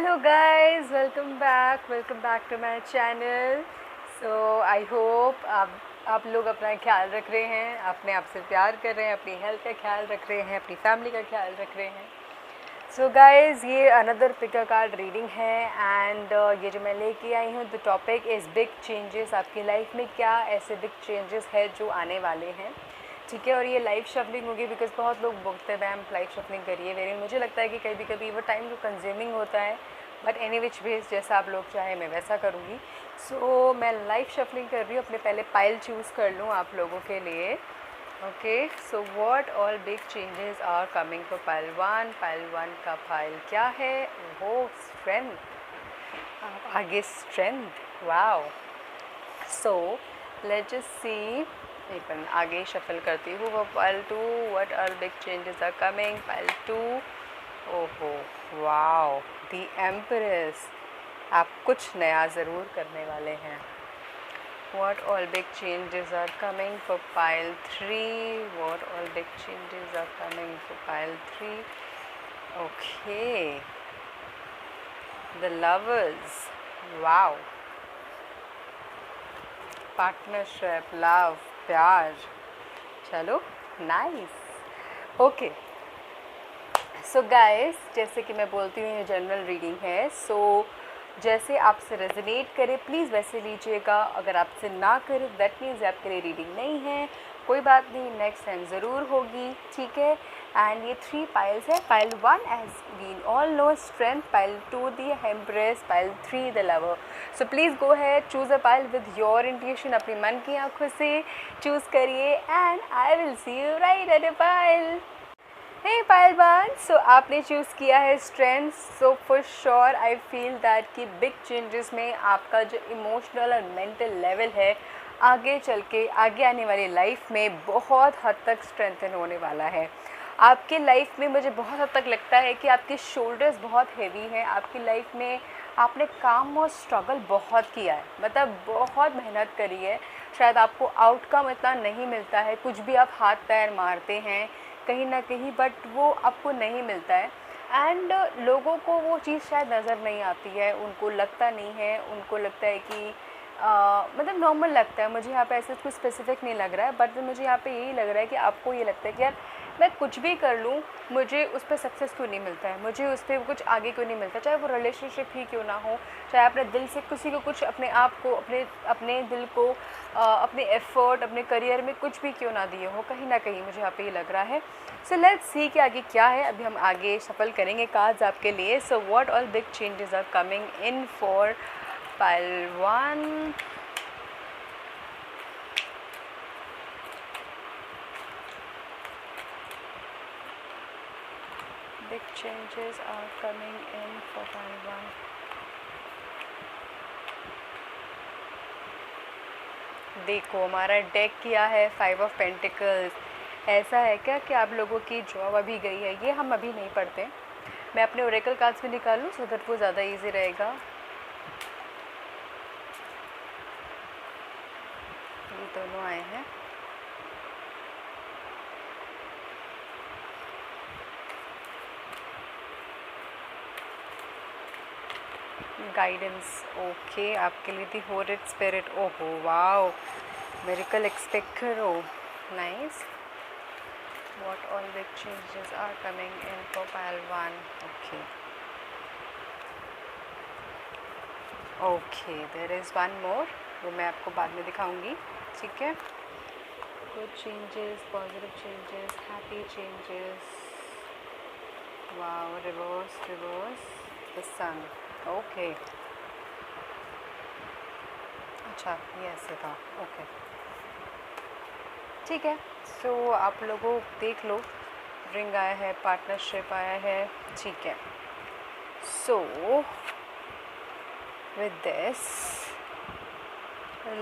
Hello guys, welcome back to my channel. So I hope आप लोग अपना ख्याल रख रहे हैं, अपने आप से प्यार कर रहे हैं, अपनी हेल्थ का ख्याल रख रहे हैं, अपनी फैमिली का ख्याल रख रहे हैं. सो गाइज़, ये अनदर पिकर कार्ड रीडिंग है एंड ये जो मैं लेके आई हूँ, the topic is big changes. आपकी लाइफ में क्या ऐसे बिग चेंजेस है जो आने वाले हैं, ठीक है. और ये लाइफ शफलिंग होगी बिकॉज बहुत लोग बोलते हैं मैम लाइफ शफलिंग करिए, वेरी मुझे लगता है कि कभी कभी वो टाइम जो कंज्यूमिंग होता है, बट एनी विच वेज जैसा आप लोग चाहे मैं वैसा करूँगी. सो मैं लाइफ शफलिंग कर रही हूँ, अपने पहले पाइल चूज़ कर लूँ आप लोगों के लिए. Okay, so what all big changes are coming for pile one का फाइल क्या है? वो स्ट्रेंथ, आगे strength. Wow. So let's just see. एक बार आगे शफल करती हूँ. वो pile 2, what are big changes are coming. Pile 2, ओहो वाओ, द एम्प्रेस. आप कुछ नया ज़रूर करने वाले हैं. What all big changes are coming for pile 3? What all big changes are coming for pile 3? Okay. The lovers. Wow. Partnership, love, प्यार. चलो, nice. Okay. So guys, जैसे कि मैं बोलती हूँ ये जनरल रीडिंग है. So जैसे आपसे रेजोनेट करे प्लीज़ वैसे लीजिएगा. अगर आपसे ना करे दैट मीन्स आपके लिए रीडिंग नहीं है. कोई बात नहीं, नेक्स्ट टाइम ज़रूर होगी, ठीक है. एंड ये 3 पाइल्स है. Pile 1 as we all know strength, pile 2 the empress, pile 3 the lover. So please go है, choose a pile with your intuition. अपनी मन की आंखों से चूज़ करिए and I will see you right at a pile. Hey pile 1, so आपने choose किया है strength. So for sure I feel that कि बिग चेंजेस में आपका जो इमोशनल और मेंटल लेवल है आगे चल के आगे आने वाली लाइफ में बहुत हद तक स्ट्रेंथन होने वाला है. आपके लाइफ में मुझे बहुत हद तक लगता है कि आपके शोल्डर्स बहुत हेवी हैं. आपकी लाइफ में आपने काम और स्ट्रगल बहुत किया है, मतलब बहुत मेहनत करी है. शायद आपको आउटकम इतना नहीं मिलता है, कुछ भी आप हाथ पैर मारते हैं कहीं ना कहीं, बट वो आपको नहीं मिलता है. एंड लोगों को वो चीज़ शायद नज़र नहीं आती है, उनको लगता नहीं है, उनको लगता है कि मतलब नॉर्मल लगता है. मुझे यहाँ पे ऐसे कुछ स्पेसिफिक नहीं लग रहा है, बट मुझे यहाँ पे यही लग रहा है कि आपको ये लगता है कि यार मैं कुछ भी कर लूँ मुझे उस पर सक्सेस क्यों नहीं मिलता है, मुझे उस पर कुछ आगे क्यों नहीं मिलता. चाहे वो रिलेशनशिप ही क्यों ना हो, चाहे अपने दिल से किसी को कुछ अपने आप को अपने दिल को अपने एफर्ट अपने करियर में कुछ भी क्यों ना दिए हो, कहीं ना कहीं मुझे यहाँ पे ये लग रहा है. सो लेट्स सी कि आगे क्या है. अभी हम आगे सफल करेंगे कार्ड्स आपके लिए. So what all big changes are coming in for pile 1. Big changes are coming in for pile 1. देखो हमारा डेक किया है 5 ऑफ पेंटिकल्स. ऐसा है क्या कि आप लोगों की जॉब अभी गई है? ये हम अभी नहीं पढ़ते. मैं अपने ओरेकल कार्ड्स भी निकालूं सो दैट वो ज़्यादा इजी रहेगा. ये दोनों आए हैं. गाइडेंस. ओके, आपके लिए थी होरिड स्पिरिट. ओहो वाओ, मिरेकल एक्सपेक्ट करो. Nice. What all big changes are coming in for pile 1. Okay there is one more, वो मैं आपको बाद में दिखाऊंगी, ठीक है. Good changes, positive changes, happy changes. Wow, reverse the sun. Okay, अच्छा ये ऐसे था. ओके ठीक है. सो आप लोगों देख लो, रिंग आया है, पार्टनरशिप आया है, ठीक है. So with this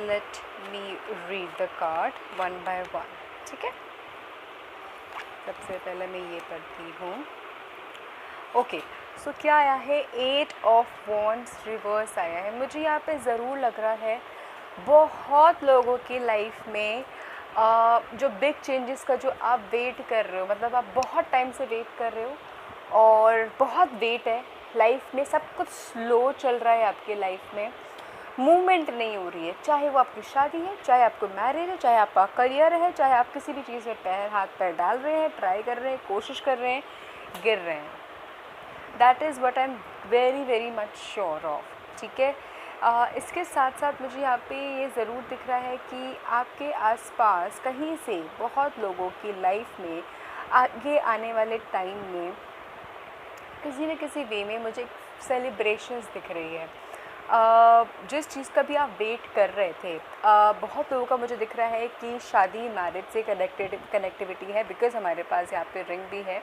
let me read the card one by one, ठीक है. सबसे पहले मैं ये पढ़ती हूँ. ओके, सो क्या आया है? 8 ऑफ वॉन्ड्स रिवर्स आया है. मुझे यहाँ पे ज़रूर लग रहा है बहुत लोगों की लाइफ में जो बिग चेंजेस का जो आप वेट कर रहे हो, मतलब आप बहुत टाइम से वेट कर रहे हो और बहुत वेट है लाइफ में सब कुछ स्लो चल रहा है, आपके लाइफ में मूवमेंट नहीं हो रही है, चाहे वो आपकी शादी है, चाहे आपको मैरिज है, चाहे आपका करियर है, चाहे आप किसी भी चीज़ में हाथ पैर डाल रहे हैं, ट्राई कर रहे हैं, कोशिश कर रहे हैं, गिर रहे हैं। That is what I am very very much sure of, ठीक है। इसके साथ साथ मुझे यहाँ पे ये ज़रूर दिख रहा है कि आपके आसपास कहीं से बहुत लोगों की लाइफ में आगे आने वाले टाइम में किसी न किसी वे में मुझे सेलिब्रेशंस दिख रही है। जिस चीज़ का भी आप वेट कर रहे थे, बहुत लोगों का मुझे दिख रहा है कि शादी मैरिज से कनेक्टिविटी है, बिकॉज़ हमारे पास यहाँ पे रिंग भी है।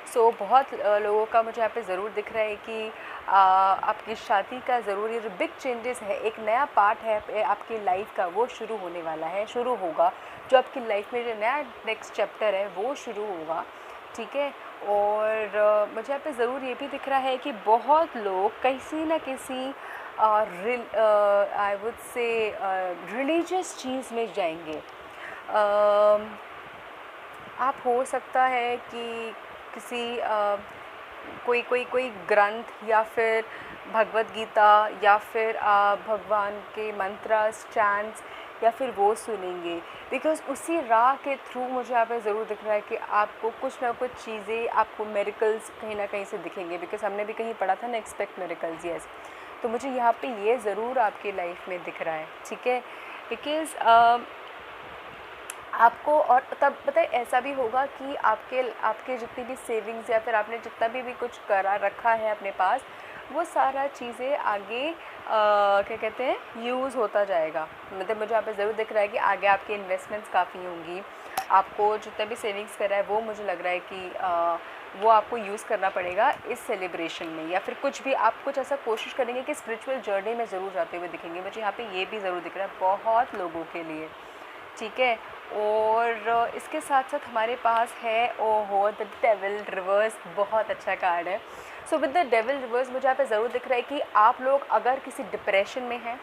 सो बहुत लोगों का मुझे यहाँ पे ज़रूर दिख रहा है कि आपकी शादी का ज़रूर ये जो बिग चेंजेस है, एक नया पार्ट है आपकी लाइफ का, वो शुरू होने वाला है, शुरू होगा। जो आपकी लाइफ में जो नया नेक्स्ट चैप्टर है वो शुरू होगा, ठीक है। और मुझे यहाँ पे ज़रूर ये भी दिख रहा है कि बहुत लोग किसी न किसी आई वुड से रिलीजियस चीज़ में जाएंगे। आप हो सकता है कि किसी कोई ग्रंथ या फिर भगवत गीता या फिर भगवान के मंत्र स्टैंड्स या फिर वो सुनेंगे, बिकॉज़ उसी राह के थ्रू मुझे यहाँ पे ज़रूर दिख रहा है कि आपको कुछ ना कुछ चीज़ें, आपको मेरिकल्स कहीं ना कहीं से दिखेंगे, बिकॉज़ हमने भी कहीं पढ़ा था ना, एक्सपेक्ट मेरिकल्स, यस। तो मुझे यहाँ पे ये ज़रूर आपकी लाइफ में दिख रहा है, ठीक है। बिकॉज़ आपको, और तब पता है ऐसा भी होगा कि आपके जितनी भी सेविंग्स या फिर आपने जितना भी कुछ करा रखा है अपने पास, वो सारा चीज़ें आगे क्या कहते हैं, यूज़ होता जाएगा। मतलब मुझे यहाँ पे ज़रूर दिख रहा है कि आगे आपकी इन्वेस्टमेंट्स काफ़ी होंगी, आपको जितना भी सेविंग्स करा है वो मुझे लग रहा है कि वो आपको यूज़ करना पड़ेगा इस सेलिब्रेशन में, या फिर कुछ भी आप कुछ ऐसा कोशिश करेंगे कि स्पिरिचुअल जर्नी में ज़रूर जाते हुए दिखेंगे। मुझे यहाँ पे ये भी ज़रूर दिख रहा है बहुत लोगों के लिए, ठीक है। और इसके साथ साथ हमारे पास है, ओहो, द डेविल रिवर्स, बहुत अच्छा कार्ड है। सो विद द डेविल रिवर्स मुझे यहाँ पे ज़रूर दिख रहा है कि आप लोग अगर किसी डिप्रेशन में हैं,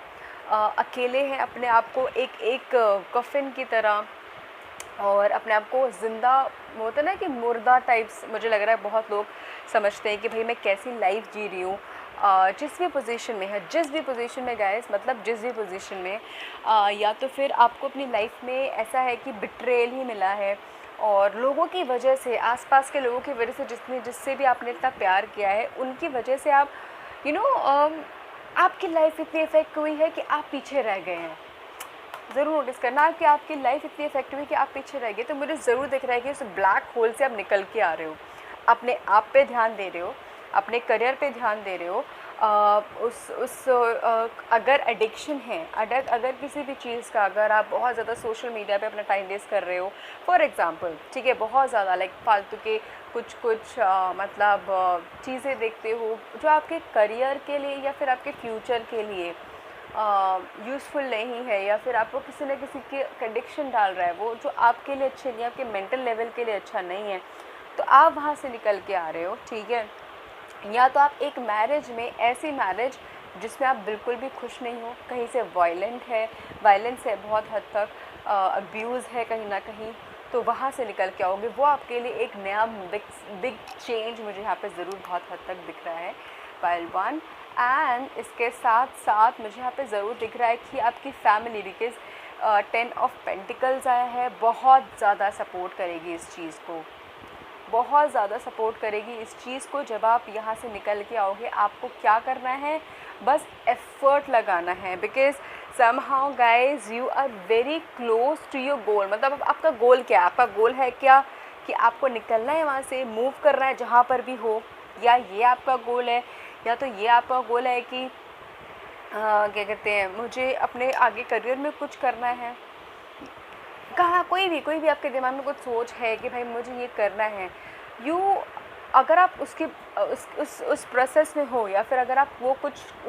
अकेले हैं, अपने आप को एक कफिन की तरह, और अपने आप को ज़िंदा, होता है ना कि मुर्दा टाइप्स, मुझे लग रहा है बहुत लोग समझते हैं कि भाई मैं कैसी लाइफ जी रही हूँ। जिस भी पोजीशन में है, जिस भी पोजीशन में गाइस, मतलब जिस भी पोजीशन में, या तो फिर आपको अपनी लाइफ में ऐसा है कि बिट्रेल ही मिला है, और लोगों की वजह से, आसपास के लोगों की वजह से, जिससे भी आपने इतना प्यार किया है, उनकी वजह से आप आपकी लाइफ इतनी इफ़ेक्ट हुई है कि आप पीछे रह गए हैं। ज़रूर नोटिस करना कि आपकी लाइफ इतनी इफेक्ट हुई कि आप पीछे रह गए। तो मुझे ज़रूर दिख रहा है कि उस ब्लैक होल से आप निकल के आ रहे हो, अपने आप पे ध्यान दे रहे हो, अपने करियर पे ध्यान दे रहे हो। अगर एडिक्शन है, अगर किसी भी चीज़ का, अगर आप बहुत ज़्यादा सोशल मीडिया पे अपना टाइम वेस्ट कर रहे हो फॉर एग्ज़ाम्पल, ठीक है, बहुत ज़्यादा लाइक फालतू के कुछ मतलब चीज़ें देखते हो जो आपके करियर के लिए या फिर आपके फ्यूचर के लिए यूज़फुल नहीं है, या फिर आपको किसी न किसी के एडिक्शन डाल रहा है, वो जो आपके लिए अच्छे नहीं, आपके मेंटल लेवल के लिए अच्छा नहीं है, तो आप वहाँ से निकल के आ रहे हो, ठीक है। या तो आप एक मैरिज में, ऐसी मैरिज जिसमें आप बिल्कुल भी खुश नहीं हो, कहीं से वायलेंस है बहुत हद तक, अब्यूज़ है कहीं ना कहीं, तो वहाँ से निकल के आओगे। वो आपके लिए एक नया बिग चेंज मुझे यहाँ पे ज़रूर बहुत हद तक दिख रहा है, पाइल वन। एंड इसके साथ साथ मुझे यहाँ पे ज़रूर दिख रहा है कि आपकी फैमिली, बिकॉज़ 10 ऑफ पेंटिकल्स आया है, बहुत ज़्यादा सपोर्ट करेगी इस चीज़ को, बहुत ज़्यादा सपोर्ट करेगी इस चीज़ को। जब आप यहाँ से निकल के आओगे, आपको क्या करना है, बस एफ़र्ट लगाना है, because somehow guys you are very close to your goal. मतलब आपका गोल क्या है? आपका गोल है क्या कि आपको निकलना है वहाँ से, मूव करना है जहाँ पर भी हो, या ये आपका गोल है, या तो ये आपका गोल है कि क्या कहते हैं, मुझे अपने आगे करियर में कुछ करना है। कहाँ कोई भी आपके दिमाग में कुछ सोच है कि भाई मुझे ये करना है, अगर आप उस प्रोसेस में हो, या फिर अगर आप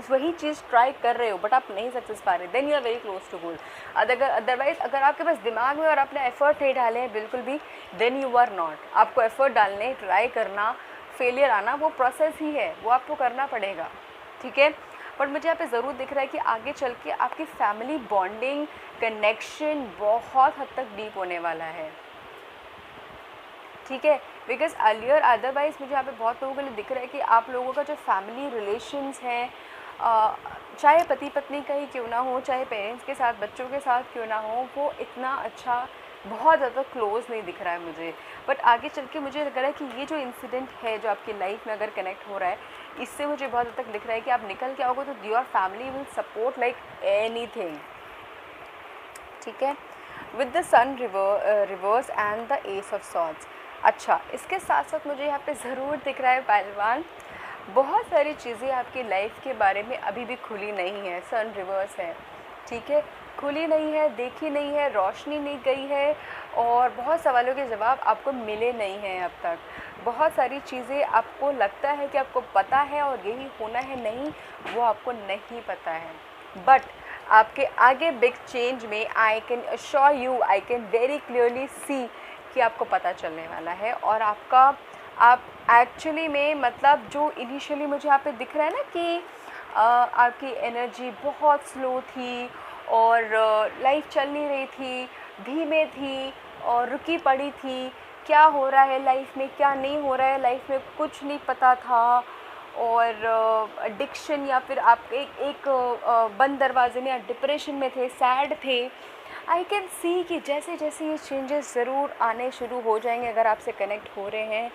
वही चीज़ ट्राई कर रहे हो बट आप नहीं सक्सेस पा रहे, then you are very close to goal. Otherwise अगर आपके पास दिमाग में और आपने एफर्ट नहीं डाले हैं बिल्कुल भी, देन यू आर नॉट। आपको एफर्ट डालने, ट्राई करना, फेलियर आना, वो प्रोसेस ही है, वो आपको करना पड़ेगा, ठीक है। पर मुझे यहाँ पे ज़रूर दिख रहा है कि आगे चल के आपकी फैमिली बॉन्डिंग, कनेक्शन बहुत हद तक डीप होने वाला है। ठीक है, बिकॉज अर्लियर अदरवाइज़ मुझे यहाँ पे बहुत लोगों के लिए दिख रहा है कि आप लोगों का जो फैमिली रिलेशंस हैं, चाहे पति पत्नी का ही क्यों ना हो, चाहे पेरेंट्स के साथ, बच्चों के साथ क्यों ना हो, वो इतना अच्छा, बहुत ज़्यादा क्लोज नहीं दिख रहा है मुझे। बट आगे चल के मुझे लग रहा है कि ये जो इंसिडेंट है जो आपकी लाइफ में अगर कनेक्ट हो रहा है, इससे मुझे बहुत हद तक दिख रहा है कि आप निकल के आओगे तो your family will support like anything, ठीक है, with the sun reverse and the ace of swords. अच्छा, इसके साथ साथ मुझे यहाँ पे ज़रूर दिख रहा है पहलवान, बहुत सारी चीज़ें आपकी लाइफ के बारे में अभी भी खुली नहीं है, सन रिवर्स है, ठीक है, खुली नहीं है, देखी नहीं है, रोशनी नहीं गई है, और बहुत सवालों के जवाब आपको मिले नहीं हैं अब तक। बहुत सारी चीज़ें आपको लगता है कि आपको पता है और यही होना है, नहीं, वो आपको नहीं पता है। बट आपके आगे बिग चेंज में I can assure you, I can very clearly see कि आपको पता चलने वाला है। और आप एक्चुअली में मतलब जो इनिशियली मुझे यहाँ पे दिख रहा है ना कि आपकी एनर्जी बहुत स्लो थी और लाइफ चल नहीं रही थी, धीमे थी और रुकी पड़ी थी, क्या हो रहा है लाइफ में, क्या नहीं हो रहा है लाइफ में, कुछ नहीं पता था, और एडिक्शन या फिर आप एक बंद दरवाजे में या डिप्रेशन में थे, सैड थे। आई कैन सी कि जैसे जैसे ये चेंजेस ज़रूर आने शुरू हो जाएंगे अगर आपसे कनेक्ट हो रहे हैं।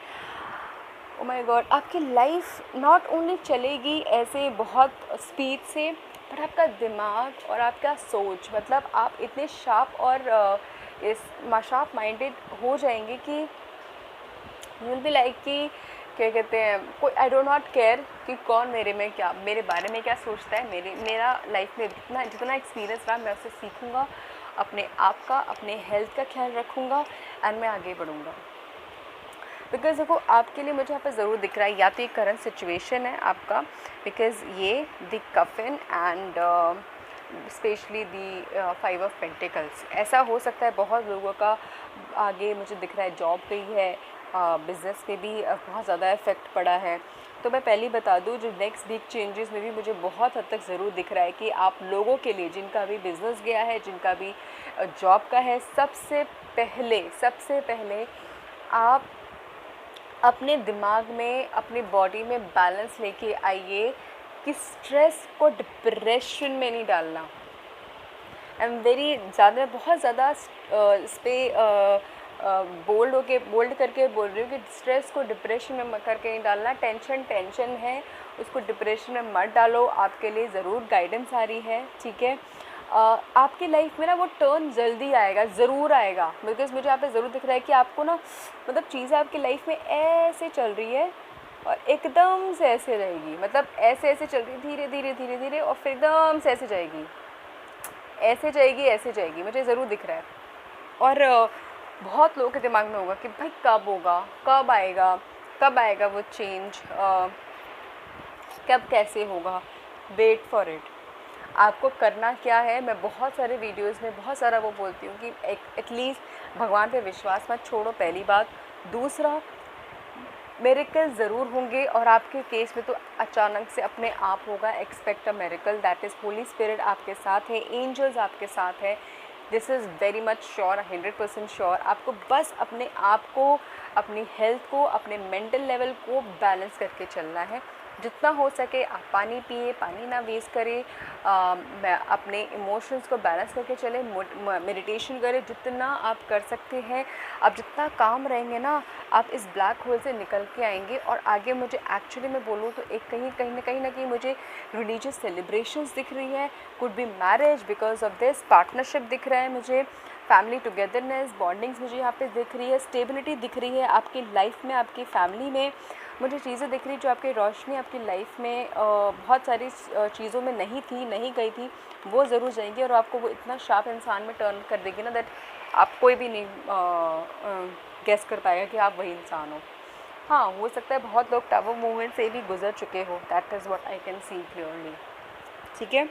ओ माय गॉड, आपकी लाइफ नॉट ओनली चलेगी ऐसे बहुत स्पीड से, बट आपका दिमाग और आपका सोच, मतलब आप इतने शार्प और शार्प माइंडेड हो जाएंगे कि यू विल बी लाइक कि क्या कहते हैं, कोई आई डो नॉट केयर कि कौन मेरे बारे में क्या सोचता है। मेरा लाइफ में जितना एक्सपीरियंस रहा मैं उससे सीखूँगा, अपने आप का, अपने हेल्थ का ख्याल रखूँगा एंड मैं आगे बढ़ूँगा। बिकॉज देखो, आपके लिए मुझे यहाँ पे ज़रूर दिख रहा है, या तो ये करंट सिचुएशन है आपका, बिकॉज ये the coffin and specially the 5 of pentacles, ऐसा हो सकता है बहुत लोगों का आगे मुझे दिख रहा है जॉब पे ही है, बिज़नेस पे भी बहुत ज़्यादा इफ़ेक्ट पड़ा है। तो मैं पहले बता दूं, जो नेक्स्ट बिग चेंजेस में भी मुझे बहुत हद तक ज़रूर दिख रहा है कि आप लोगों के लिए, जिनका भी बिज़नेस गया है, जिनका भी जॉब का है, सबसे पहले आप अपने दिमाग में, अपनी बॉडी में बैलेंस लेके आइए कि स्ट्रेस को डिप्रेशन में नहीं डालना। आई एम वेरी ज़्यादा, बहुत ज़्यादा इस पर बोल्ड करके बोल रही हूँ कि स्ट्रेस को डिप्रेशन में मत करके नहीं डालना। टेंशन है, उसको डिप्रेशन में मत डालो। आपके लिए ज़रूर गाइडेंस आ रही है, ठीक है। आपकी लाइफ में ना वो टर्न जल्दी आएगा, ज़रूर आएगा, बिकॉज मुझे यहाँ पे ज़रूर दिख रहा है कि आपको ना, मतलब चीज़ें आपकी लाइफ में ऐसे चल रही है और एकदम से ऐसे रहेगी, मतलब ऐसे चल रही है, धीरे धीरे और फिर एकदम से ऐसे जाएगी, ऐसे जाएगी, मुझे ज़रूर दिख रहा है। और बहुत लोगों के दिमाग में होगा कि भाई कब होगा, कब आएगा वो चेंज, कब कैसे होगा, वेट फॉर इट। आपको करना क्या है, मैं बहुत सारे वीडियोस में बहुत सारा वो बोलती हूँ कि एटलीस्ट भगवान पे विश्वास मत छोड़ो, पहली बात। दूसरा, मेरेकल ज़रूर होंगे, और आपके केस में तो अचानक से अपने आप होगा। Expect a miracle, that is Holi spirit आपके साथ है, एंजल्स आपके साथ है, this is very much sure, 100% sure. आपको बस अपने आप को, अपनी हेल्थ को, अपने मेंटल लेवल को बैलेंस करके चलना है। जितना हो सके आप पानी पिए, पानी ना वेस्ट करें, अपने इमोशंस को बैलेंस करके चलें, मेडिटेशन करें जितना आप कर सकते हैं। आप जितना काम रहेंगे ना, आप इस ब्लैक होल से निकल के आएंगे। और आगे मुझे एक्चुअली मैं बोलूँ तो एक कहीं ना कहीं मुझे रिलीजियस सेलिब्रेशंस दिख रही है, could be marriage because of this, partnership दिख रहा है मुझे, फैमिली टुगेदरनेस, बॉन्डिंग्स मुझे यहाँ पे दिख रही है, स्टेबिलिटी दिख रही है आपकी लाइफ में, आपकी फैमिली में। मुझे चीज़ें दिख रही जो आपकी रोशनी आपकी लाइफ में बहुत सारी चीज़ों में नहीं गई थी, वो ज़रूर जाएंगी, और आपको वो इतना शार्प इंसान में टर्न कर देगी ना, दैट आप कोई भी नहीं गेस कर पाएगा कि आप वही इंसान हो। हाँ, हो सकता है बहुत लोग टावर मूवमेंट से भी गुजर चुके हो, that is what I can see clearly, ठीक है।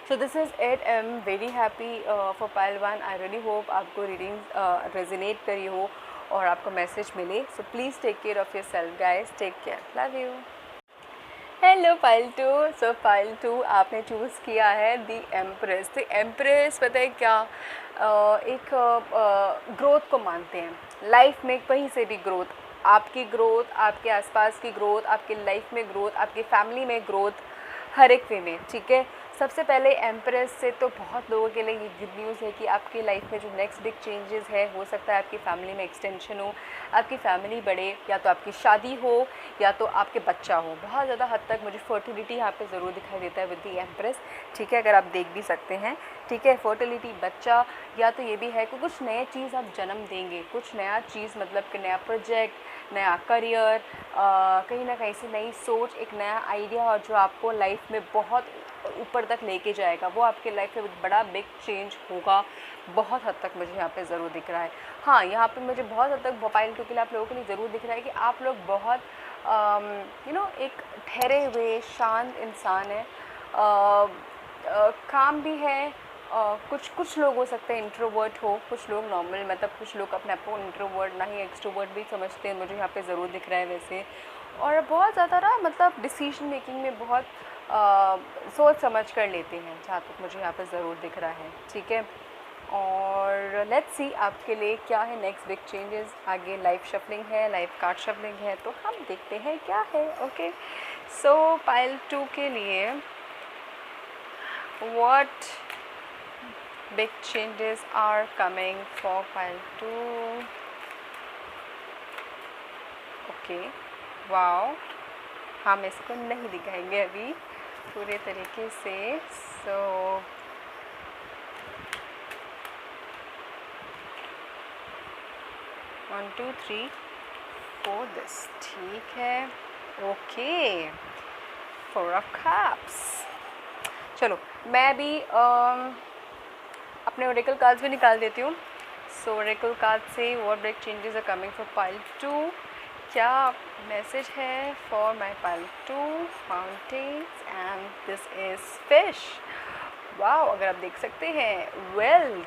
So this is it. I am very happy for pile one. I really hope आपको रीडिंग रेजोनेट करी हो और आपको मैसेज मिले। सो please take care of yourself guys, take care, love you. Hello pile 2। So pile 2 आपने choose किया है दी एम्प्रेस। द एम्प्रेस पता है क्या, एक ग्रोथ को मानते हैं, लाइफ में कहीं से भी ग्रोथ, आपकी ग्रोथ, आपके आसपास की ग्रोथ, आपकी लाइफ में ग्रोथ, आपकी फैमिली में ग्रोथ, हर एक वे में, ठीक है। सबसे पहले एम्प्रेस से तो बहुत लोगों के लिए ये गुड न्यूज़ है कि आपकी लाइफ में जो नेक्स्ट बिग चेंजेस है, हो सकता है आपकी फैमिली में एक्सटेंशन हो, आपकी फैमिली बढ़े, या तो आपकी शादी हो या तो आपके बच्चा हो। बहुत ज़्यादा हद तक मुझे फर्टिलिटी यहाँ पे ज़रूर दिखाई देता है विद दी एम्प्रेस, ठीक है, अगर आप देख भी सकते हैं, ठीक है। फर्टिलिटी, बच्चा, या तो ये भी है कि कुछ नए चीज़ आप जन्म देंगे, कुछ नया चीज़, मतलब कि नया प्रोजेक्ट, नया करियर, कहीं ना कहीं से नई सोच, एक नया आइडिया, और जो आपको लाइफ में बहुत ऊपर तक लेके जाएगा, वो आपके लाइफ में बड़ा बिग चेंज होगा। बहुत हद तक मुझे यहाँ पे ज़रूर दिख रहा है। हाँ, यहाँ पे मुझे बहुत हद तक भोपाल के लिए आप लोगों के लिए ज़रूर दिख रहा है कि आप लोग बहुत एक ठहरे हुए शांत इंसान है, काम भी है। कुछ लोग हो सकते हैं इंट्रोवर्ट हो, कुछ लोग नॉर्मल, मतलब कुछ लोग अपने आप को इंट्रोवर्ट ना ही एक्सट्रोवर्ट भी समझते हैं, मुझे यहाँ पे ज़रूर दिख रहा है वैसे। और बहुत ज़्यादा ना, मतलब डिसीजन मेकिंग में बहुत सोच समझ कर लेते हैं, जहाँ तक मुझे यहाँ पे ज़रूर दिख रहा है, ठीक है। और लेट्स सी आपके लिए क्या है नेक्स्ट बिग चेंजेस। आगे लाइफ शफलिंग है, लाइफ कार्ड शफलिंग है, तो हम देखते हैं क्या है। ओके, सो पाइल 2 के लिए what big changes are coming for pile 2. Okay, wow, हम इसको नहीं दिखाएंगे अभी पूरे तरीके से। सो 1 2 3 4 दिस, ठीक है। Okay, 4 of cups. चलो मैं भी अपने ओरेकल कार्ड्स भी निकाल देती हूँ। सो ओरेकल कार्ड से what big changes are coming for pile 2, क्या मैसेज है for my pile 2 mountains, and this is fish. Wow, अगर आप देख सकते हैं, wealth,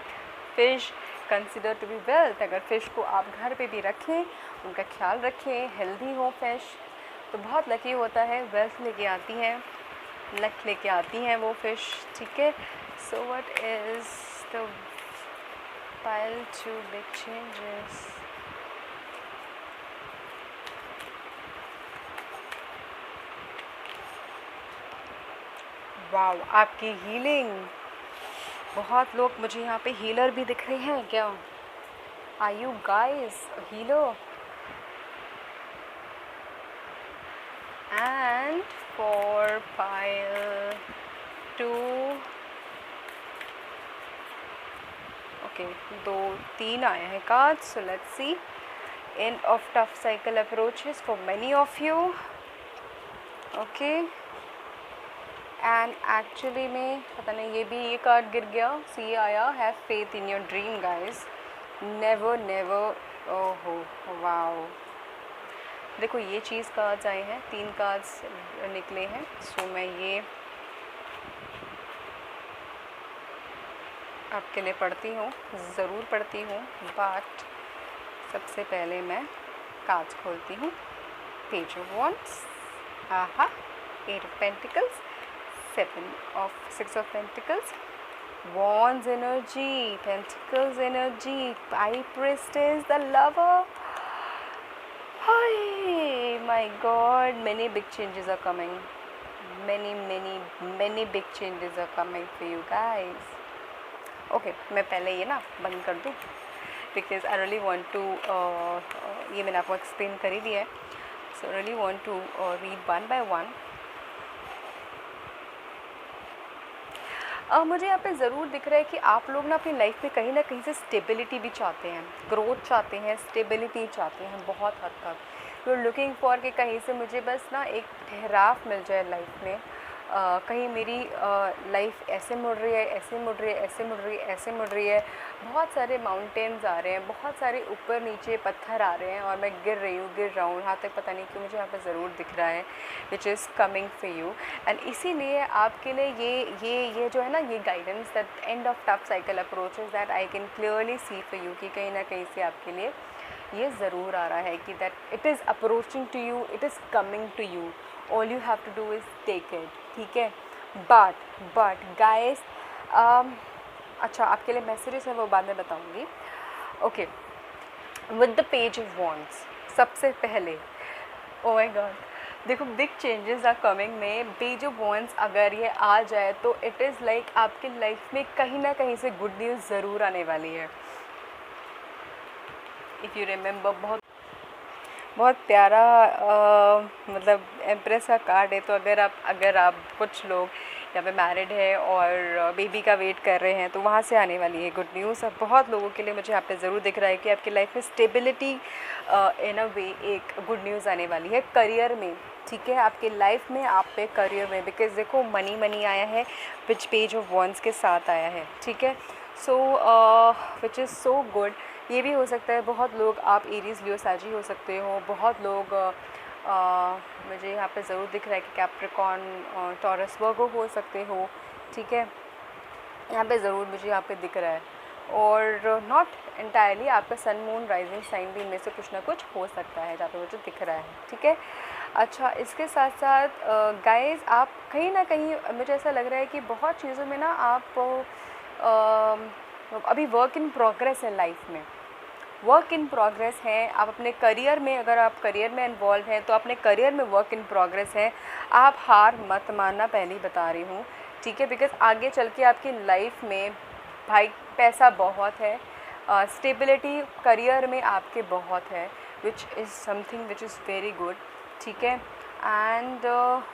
fish consider to be wealth. अगर फ़िश को आप घर पे भी रखें, उनका ख्याल रखें, हेल्दी हो फ़िश, तो बहुत लकी होता है, वेल्थ लेके आती हैं, लक लेके आती हैं वो फ़िश, ठीक है। So what is the pile 2 big changes? Wow, आपकी हीलिंग, बहुत लोग मुझे यहाँ पे हीलर भी दिख रहे हैं क्या? Are you guys healer? And for pile 2, okay, 2 3 आए हैं cards. So let's see, end of tough cycle approaches for many of you, okay. And actually में पता नहीं, ये कार्ड गिर गया, सी आया, have faith in your dream guys, never never. ओहो वाओ, देखो ये चीज़ कार्ड्स आए हैं, 3 कार्ड्स निकले हैं। सो मैं ये आपके लिए पढ़ती हूँ, ज़रूर पढ़ती हूँ, बट सबसे पहले मैं कार्ड्स खोलती हूँ। पेज ऑफ वॉन्ड्स, आहा, 8 of pentacles, 6 of Pentacles, Wands energy, Pentacles energy, High Priestess, the Lover. Hi, my God, many big changes are coming. Many big changes are coming for you guys. Okay, मैं पहले ये ना बंद कर दूँ, because I really want to ये मैंने आपको एक्सप्लेन कर ही दिया है, so I really want to read one by one. मुझे यहाँ पे ज़रूर दिख रहा है कि आप लोग ना अपनी लाइफ में कहीं ना कहीं से स्टेबिलिटी भी चाहते हैं, ग्रोथ चाहते हैं, स्टेबिलिटी चाहते हैं बहुत हद तक। यू आर लुकिंग फॉर कि कहीं से मुझे बस ना एक ठहराव मिल जाए लाइफ में, कहीं मेरी लाइफ ऐसे मुड़ रही है, ऐसे मुड़ रही है, ऐसे मुड़ रही है, ऐसे मुड़ रही है, बहुत सारे माउंटेन्स आ रहे हैं, बहुत सारे ऊपर नीचे पत्थर आ रहे हैं और मैं गिर रहा हूँ, यहाँ तक पता नहीं क्यों मुझे यहाँ पे ज़रूर दिख रहा है, which is coming for you. And इसीलिए आपके लिए ये जो है ना, ये guidance, that and of tough cycle approaches, that I can clearly see for you, कि कहीं ना कहीं से आपके लिए ये ज़रूर आ रहा है कि that it is approaching to you, it is coming to you, all you have to do is take it, ठीक है। बट गाइस, अच्छा आपके लिए मैसेजेस है वो बाद में बताऊंगी, okay. With the page of wands सबसे पहले, ओ माय गॉड, देखो बिग चेंजेस आर कमिंग में। पेज ऑफ वॉन्ड्स अगर ये आ जाए तो इट इज़ लाइक आपकी लाइफ में कहीं ना कहीं से गुड न्यूज़ ज़रूर आने वाली है। इफ़ यू रिमेंबर, बहुत बहुत प्यारा मतलब एम्प्रेस का कार्ड है। तो अगर आप कुछ लोग यहाँ पे मैरिड है और बेबी का वेट कर रहे हैं तो वहाँ से आने वाली है गुड न्यूज़। अब बहुत लोगों के लिए मुझे यहाँ पे ज़रूर दिख रहा है कि आपकी लाइफ में स्टेबिलिटी इन अ वे एक गुड न्यूज़ आने वाली है करियर में, ठीक है, आपकी लाइफ में, आप पे करियर में। बिकॉज देखो मनी आया है विच पेज ऑफ वॉन्ड्स के साथ आया है, ठीक है। सो विच इज़ सो गुड। ये भी हो सकता है बहुत लोग आप एरीज लियो साजी हो सकते हो, बहुत लोग मुझे यहाँ पे ज़रूर दिख रहा है कि कैप्रिकॉर्न टॉरस वर्गो हो सकते हो, ठीक है, यहाँ पे ज़रूर मुझे यहाँ पे दिख रहा है। और नॉट एंटायरली आपका सन मून राइजिंग साइन भी इनमें से कुछ ना कुछ हो सकता है जहाँ पे मुझे दिख रहा है, ठीक है। अच्छा, इसके साथ साथ गाइस आप कहीं ना कहीं मुझे ऐसा लग रहा है कि बहुत चीज़ों में ना आप अभी वर्क इन प्रोग्रेस है, लाइफ में वर्क इन प्रोग्रेस है। आप अपने करियर में, अगर आप करियर में इन्वॉल्व हैं तो अपने करियर में वर्क इन प्रोग्रेस है। आप हार मत मानना, पहले ही बता रही हूँ, ठीक है। बिकॉज आगे चल के आपकी लाइफ में भाई पैसा बहुत है, स्टेबिलिटी करियर में आपके बहुत है, which is something which is very good, ठीक है। And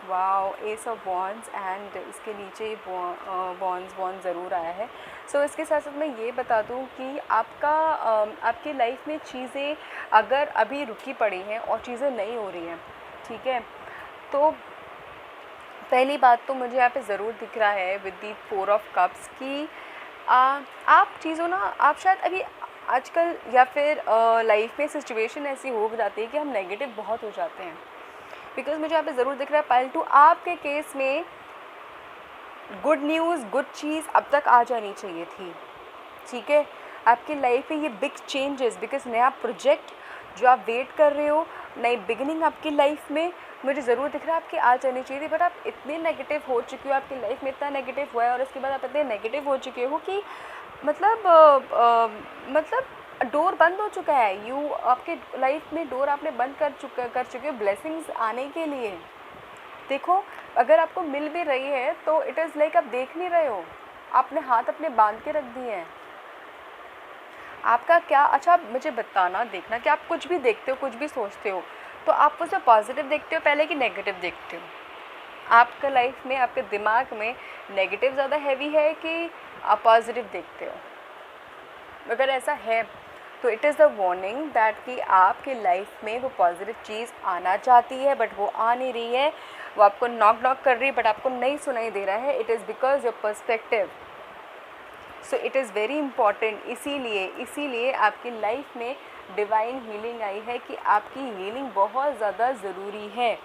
wow, S of wands and इसके नीचे वॉन्ड ज़रूर आया है। सो इसके साथ साथ मैं ये बता दूँ कि आपकी लाइफ में चीज़ें अगर अभी रुकी पड़ी हैं और चीज़ें नहीं हो रही हैं, ठीक है, तो पहली बात तो मुझे यहाँ पे ज़रूर दिख रहा है विद दी 4 ऑफ कप्स कि आप चीज़ों ना, आप शायद अभी आजकल या फिर लाइफ में सिचुएशन ऐसी हो जाती है कि हम नेगेटिव बहुत हो जाते हैं। बिकॉज मुझे यहाँ पे ज़रूर दिख रहा है पाइल 2, आपके केस में गुड न्यूज़, गुड चीज़ अब तक आ जानी चाहिए थी, ठीक है। आपकी लाइफ में ये बिग चेंजेस, बिकॉज नया प्रोजेक्ट जो आप वेट कर रहे हो, नई बिगिनिंग आपकी लाइफ में मुझे ज़रूर दिख रहा है आपकी आ जानी चाहिए थी। बट आप इतने नेगेटिव हो चुके हो, आपकी लाइफ में इतना नेगेटिव हुआ है और उसके बाद आप इतने नेगेटिव हो चुके हो कि मतलब डोर बंद हो चुका है। आपके लाइफ में डोर आपने बंद कर चुके हो ब्लेसिंग्स आने के लिए। देखो अगर आपको मिल भी रही है तो इट इज़ लाइक आप देख नहीं रहे हो, आपने हाथ अपने बांध के रख दिए हैं। आपका क्या, अच्छा मुझे बताना, देखना कि आप कुछ भी देखते हो, कुछ भी सोचते हो, तो आप उसे पॉजिटिव देखते हो पहले कि नेगेटिव देखते हो? आपका लाइफ में, आपके दिमाग में नेगेटिव ज़्यादा हैवी है कि आप पॉजिटिव देखते हो? अगर ऐसा है तो it is the warning that कि आपकी लाइफ में वो पॉजिटिव चीज़ आना चाहती है बट वो आ नहीं रही है, वो आपको नॉक कर रही है बट आपको नहीं सुनाई दे रहा है। It is because your perspective. So it is very important. इसीलिए आपकी लाइफ में डिवाइन हीलिंग आई है कि आपकी हीलिंग बहुत ज़्यादा ज़रूरी है।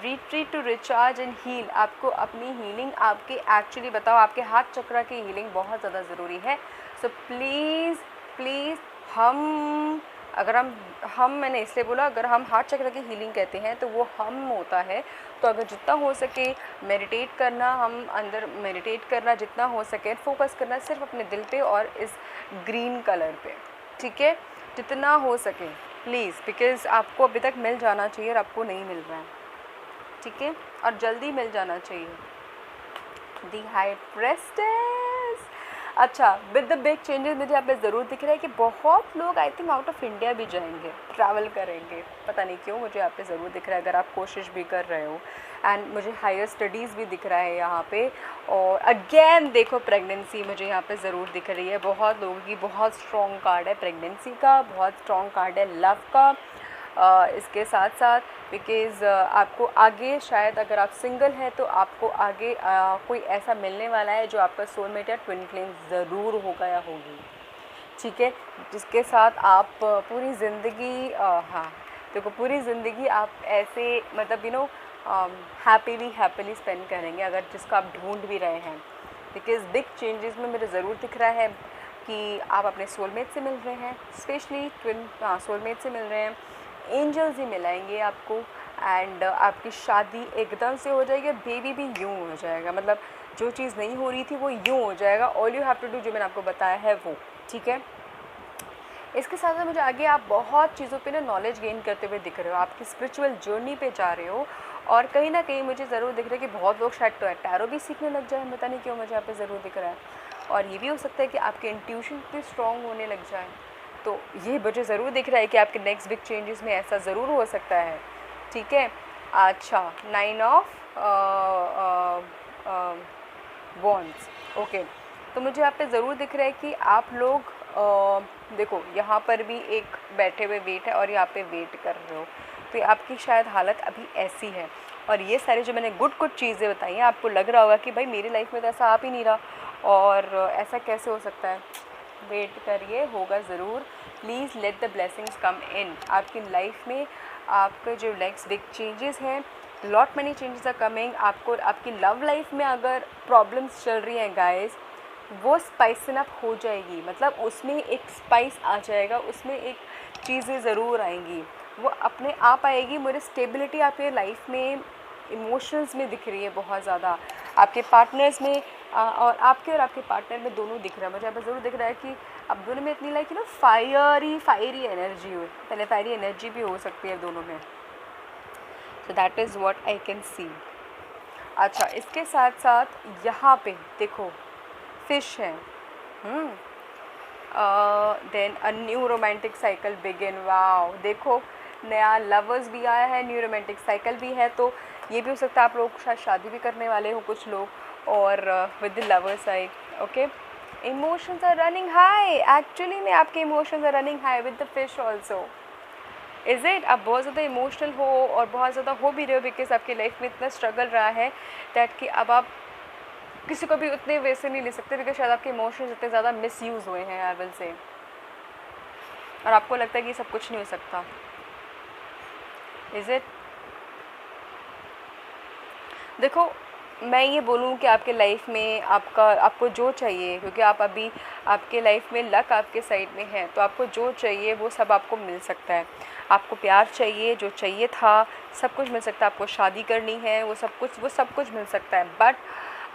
Retreat to recharge and heal, आपको अपनी हीलिंग, आपके एक्चुअली बताओ, आपके हार्ट चक्र की हीलिंग बहुत ज़्यादा ज़रूरी है। सो प्लीज़ मैंने इसलिए बोला, अगर हम हार्ट चक्र की हीलिंग कहते हैं तो वो हम होता है। तो अगर जितना हो सके मेडिटेट करना, हम अंदर मेडिटेट करना, जितना हो सके फोकस करना सिर्फ अपने दिल पे और इस ग्रीन कलर पे, ठीक है, जितना हो सके प्लीज़। बिकॉज़ आपको अभी तक मिल जाना चाहिए और आपको नहीं मिल रहा है, ठीक है, और जल्दी मिल जाना चाहिए। दी हाई प्रेस्टेस। अच्छा, विद द बिग चेंजेस मुझे यहाँ पे ज़रूर दिख रहा है कि बहुत लोग I think out of India भी जाएंगे, ट्रैवल करेंगे, पता नहीं क्यों मुझे यहाँ पे ज़रूर दिख रहा है, अगर आप कोशिश भी कर रहे हो। एंड मुझे हायर स्टडीज़ भी दिख रहा है यहाँ पे। और अगेन देखो प्रेगनेंसी मुझे यहाँ पे ज़रूर दिख रही है। बहुत लोगों की बहुत स्ट्रॉन्ग कार्ड है प्रेगनेंसी का, बहुत स्ट्रॉन्ग कार्ड है लव का। इसके साथ साथ बिकॉज़ आपको आगे शायद, अगर आप सिंगल हैं तो आपको आगे कोई ऐसा मिलने वाला है जो आपका सोलमेट या ट्विन फ्लेम ज़रूर होगा या होगी, ठीक है, जिसके साथ आप पूरी ज़िंदगी, हाँ देखो पूरी ज़िंदगी आप ऐसे मतलब हैप्पीली स्पेंड करेंगे, अगर जिसको आप ढूंढ भी रहे हैं। बिकॉज़ बिग चेंजेस में मुझे ज़रूर दिख रहा है कि आप अपने सोलमेट से मिल रहे हैं, स्पेशली ट्विन सोलमेट से मिल रहे हैं। एंजल्स ही मिलाएंगे आपको एंड आपकी शादी एकदम से हो जाएगी, बेबी भी यूँ हो जाएगा, मतलब जो चीज़ नहीं हो रही थी वो यूँ हो जाएगा। All you have to do, जो मैंने आपको बताया है वो, ठीक है। इसके साथ साथ मुझे आगे आप बहुत चीज़ों पे ना नॉलेज गेन करते हुए दिख रहे हो, आपकी स्पिरिचुअल जर्नी पे जा रहे हो। और कहीं ना कहीं मुझे ज़रूर दिख रहा है कि बहुत लोग शायद टैरो भी सीखने लग जाए, पता नहीं क्यों मुझे यहाँ पे ज़रूर दिख रहा है। और ये भी हो सकता है कि आपके इंट्यूशन भी स्ट्रॉन्ग होने लग जाए। तो ये मुझे ज़रूर दिख रहा है कि आपके नेक्स्ट बिग चेंजेस में ऐसा ज़रूर हो सकता है। ठीक है, अच्छा 9 ऑफ वॉन्ड्स, ओके। तो मुझे यहाँ पे ज़रूर दिख रहा है कि आप लोग देखो यहाँ पर भी एक बैठे हुए वेट है और यहाँ पे वेट कर रहे हो, तो आपकी शायद हालत अभी ऐसी है। और ये सारी जो मैंने गुड चीज़ें बताई हैं, आपको लग रहा होगा कि भाई मेरी लाइफ में तो ऐसा आप ही नहीं रहा और ऐसा कैसे हो सकता है। वेट करिए, होगा ज़रूर। Please let the blessings come in आपकी लाइफ में। आपके जो नेक्स्ट बिग चेंजेस हैं, lot money changes are coming. आपको आपकी लव लाइफ में अगर प्रॉब्लम्स चल रही हैं गाइस, वो स्पाइसन अप हो जाएगी, मतलब उसमें एक स्पाइस आ जाएगा, उसमें एक चीज़ें ज़रूर आएंगी, वो अपने आप आएगी। मुझे स्टेबिलिटी आपके लाइफ में इमोशंस में दिख रही है बहुत ज़्यादा, आपके पार्टनर्स में और आपके पार्टनर में दोनों दिख रहा है। मुझे यहाँ पर ज़रूर दिख रहा है कि अब दोनों में इतनी लाइक फायरी एनर्जी हो, पहले फायरी एनर्जी भी हो सकती है दोनों में। So that is what I can see. अच्छा, इसके साथ साथ यहाँ पे देखो फिश है, then a new romantic cycle begin. Wow, देखो नया लवर्स भी आया है, न्यू रोमांटिक साइकिल भी है। तो ये भी हो सकता है आप लोग शायद शादी भी करने वाले हो कुछ लोग, और with the lover side. Okay, emotions are running high, actually में आपके emotions are running high with the fish also. Is it, आप बहुत ज़्यादा इमोशनल हो और बहुत ज़्यादा हो भी रहे हो, बिकॉज आपकी लाइफ में इतना स्ट्रगल रहा है दैट कि अब आप किसी को भी उतने वैसे नहीं ले सकते, बिकॉज शायद आपके इमोशंस इतने ज़्यादा मिसयूज़ हुए हैं आई विल से, और आपको लगता है कि सब कुछ नहीं हो सकता। इज़ इट, देखो मैं ये बोलूँ कि आपके लाइफ में आपको जो चाहिए, क्योंकि आप अभी आपके लाइफ में लक आपके साइड में है, तो आपको जो चाहिए वो सब आपको मिल सकता है। आपको प्यार चाहिए, जो चाहिए था सब कुछ मिल सकता है। आपको शादी करनी है, वो सब कुछ मिल सकता है। बट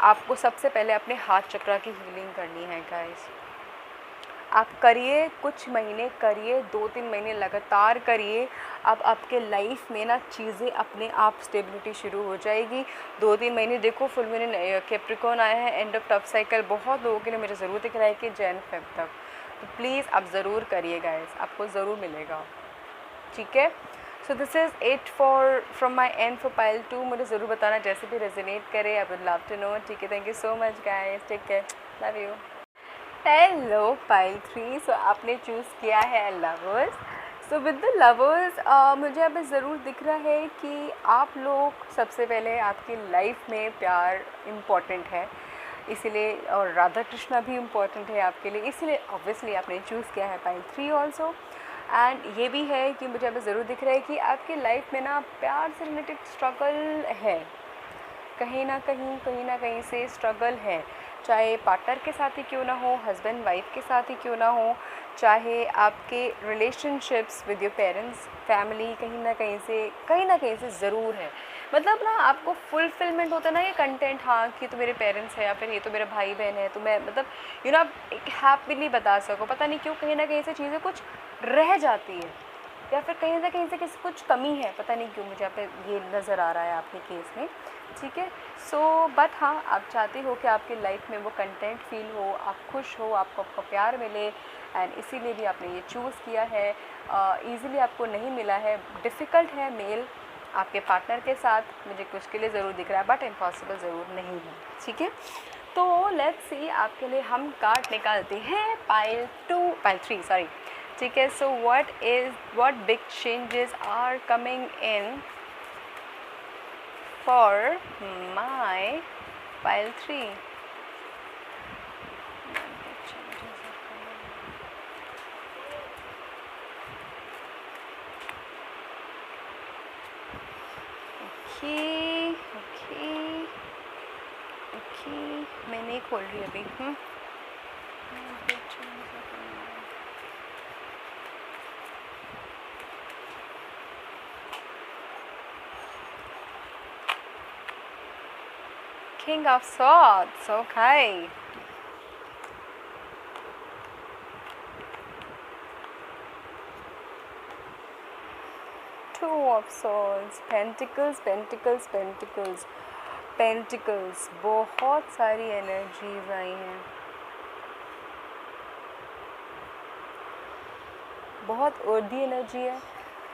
आपको सबसे पहले अपने हार्ट चक्र की हीलिंग करनी है गाइस। आप करिए, कुछ महीने करिए, 2-3 महीने लगातार करिए। अब आपके लाइफ में ना चीज़ें अपने आप स्टेबिलिटी शुरू हो जाएगी। 2-3 महीने देखो, फुल मून कैप्रिकॉर्न आया है, एंड ऑफ टफ साइकिल बहुत लोगों के लिए मुझे ज़रूर दिख रहा है कि जैन फेब तक। तो प्लीज़ आप ज़रूर करिए गाइस, आपको ज़रूर मिलेगा। ठीक है, so this is it from my end for pile 2। मुझे ज़रूर बताना जैसे भी रेजोनेट करे, I would love to know. ठीक है, thank you so much guys, take care, love you. Hello pile 3, so आपने चूज़ किया है lovers. So with the lovers मुझे अब ज़रूर दिख रहा है कि आप लोग सबसे पहले आपकी लाइफ में प्यार इम्पॉर्टेंट है, इसीलिए, और राधा कृष्णा भी इम्पॉर्टेंट है आपके लिए, इसीलिए ऑब्वियसली आपने चूज़ किया है पाइल 3 ऑल्सो। एंड ये भी है कि मुझे अब ज़रूर दिख रहा है कि आपकी लाइफ में ना प्यार से रिलेटेड स्ट्रगल है, कहीं ना कहीं से स्ट्रगल है, चाहे पार्टनर के साथ ही क्यों ना हो, हस्बैंड वाइफ के साथ ही क्यों ना हो, चाहे आपके relationships with your parents, family, कहीं ना कहीं से ज़रूर है। मतलब ना आपको फुलफिलमेंट होता है ना, ये कंटेंट, हाँ कि तो मेरे पेरेंट्स हैं या फिर ये तो मेरा भाई बहन है, तो मैं मतलब आप एक हैप्पीली बता सको। पता नहीं क्यों कहीं ना कहीं से चीज़ें कुछ रह जाती है, या फिर कहीं ना कहीं से किसी कुछ कमी है, पता नहीं क्यों मुझे यहाँ पे ये नज़र आ रहा है आपके केस में। ठीक है, सो बट हाँ, आप चाहते हो कि आपकी लाइफ में वो कंटेंट फील हो, आप खुश हो, आपको आपका प्यार मिले, एंड इसीलिए भी आपने ये चूज़ किया है। ईज़िली आपको नहीं मिला है, डिफ़िकल्ट है मेल आपके पार्टनर के साथ, मुझे कुछ के लिए ज़रूर दिख रहा है, बट इम्पॉसिबल ज़रूर नहीं है। ठीक है, तो लेट्स सी, आपके लिए हम कार्ड निकालते हैं पाइल 3, सॉरी। ठीक है, so what big changes are coming in for my pile 3। Okay, मैं नहीं खोल रही अभी। King of Swords, okay. Two of swords, pentacles pentacles pentacles pentacles, बहुत सारी एनर्जीज आई हैं, बहुत अर्दी एनर्जी है।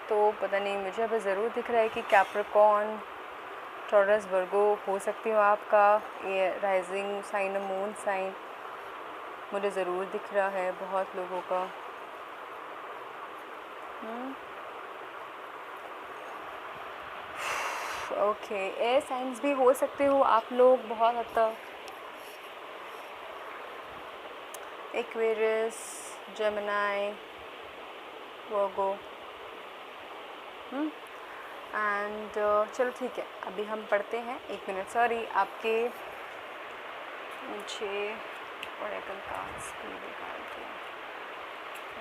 तो पता नहीं, मुझे अब ज़रूर दिख रहा है कि कैप्रिकॉर्न, टॉरस, वर्गो हो सकती हो आपका ये राइजिंग साइन और मून साइन, मुझे ज़रूर दिख रहा है बहुत लोगों का। ओके, एयर साइंस भी हो सकते हो आप लोग बहुत हद तक, एक्वेरियस, जेमिनी, वर्गो। एंड चलो ठीक है, अभी हम पढ़ते हैं। 1 मिनट, सॉरी आपके, मुझे ओरेकल कार्ड्स भी निकालते हैं।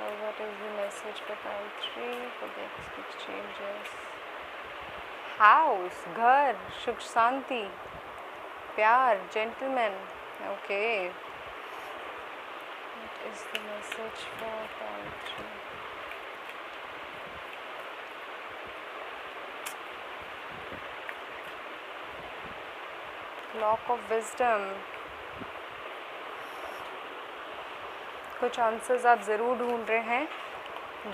और what is the message for pile 3 for the exchanges? House, घर, सुख शांति, प्यार, gentleman. Okay, what is the message for pile 3? Lock of wisdom. कुछ आंसर्स आप ज़रूर ढूंढ रहे हैं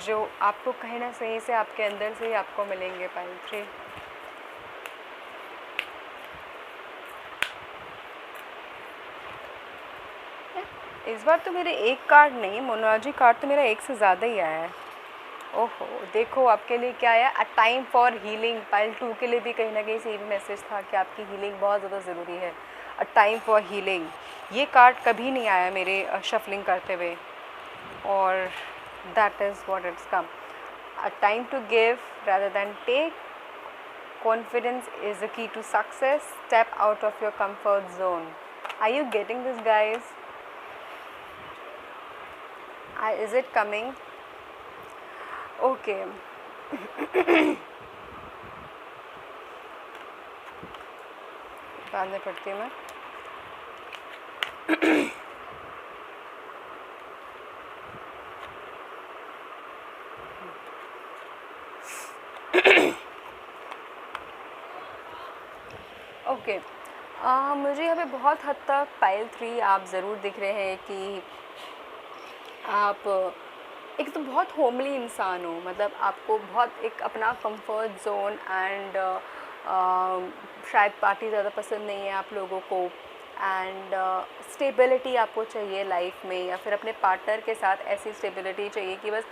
जो आपको कहीं ना कहीं से आपके अंदर से ही आपको मिलेंगे पाइल 3। इस बार तो मेरे एक कार्ड नहीं, मोनोलॉजी कार्ड तो मेरा एक से ज़्यादा ही आया है। ओहो, देखो आपके लिए क्या आया, अ टाइम फॉर हीलिंग। पाइल 2 के लिए भी कहीं ना कहीं से भी मैसेज था कि आपकी हीलिंग बहुत ज़्यादा ज़रूरी है, अ टाइम फॉर हीलिंग। ये कार्ड कभी नहीं आया मेरे शफलिंग करते हुए, और that is what it's come. A time to give rather than take, confidence is the key to success, step out of your comfort zone. Are you getting this, guys? Is it coming? Okay. बाद में पढ़ती हूँ मैं। Okay, मुझे यहाँ पे बहुत हद तक पाइल 3 आप ज़रूर दिख रहे हैं कि आप एक तो बहुत होमली इंसान हो, मतलब आपको बहुत एक अपना कंफर्ट जोन एंड शायद पार्टी ज़्यादा पसंद नहीं है आप लोगों को, एंड स्टेबिलिटी आपको चाहिए लाइफ में, या फिर अपने पार्टनर के साथ ऐसी स्टेबिलिटी चाहिए कि बस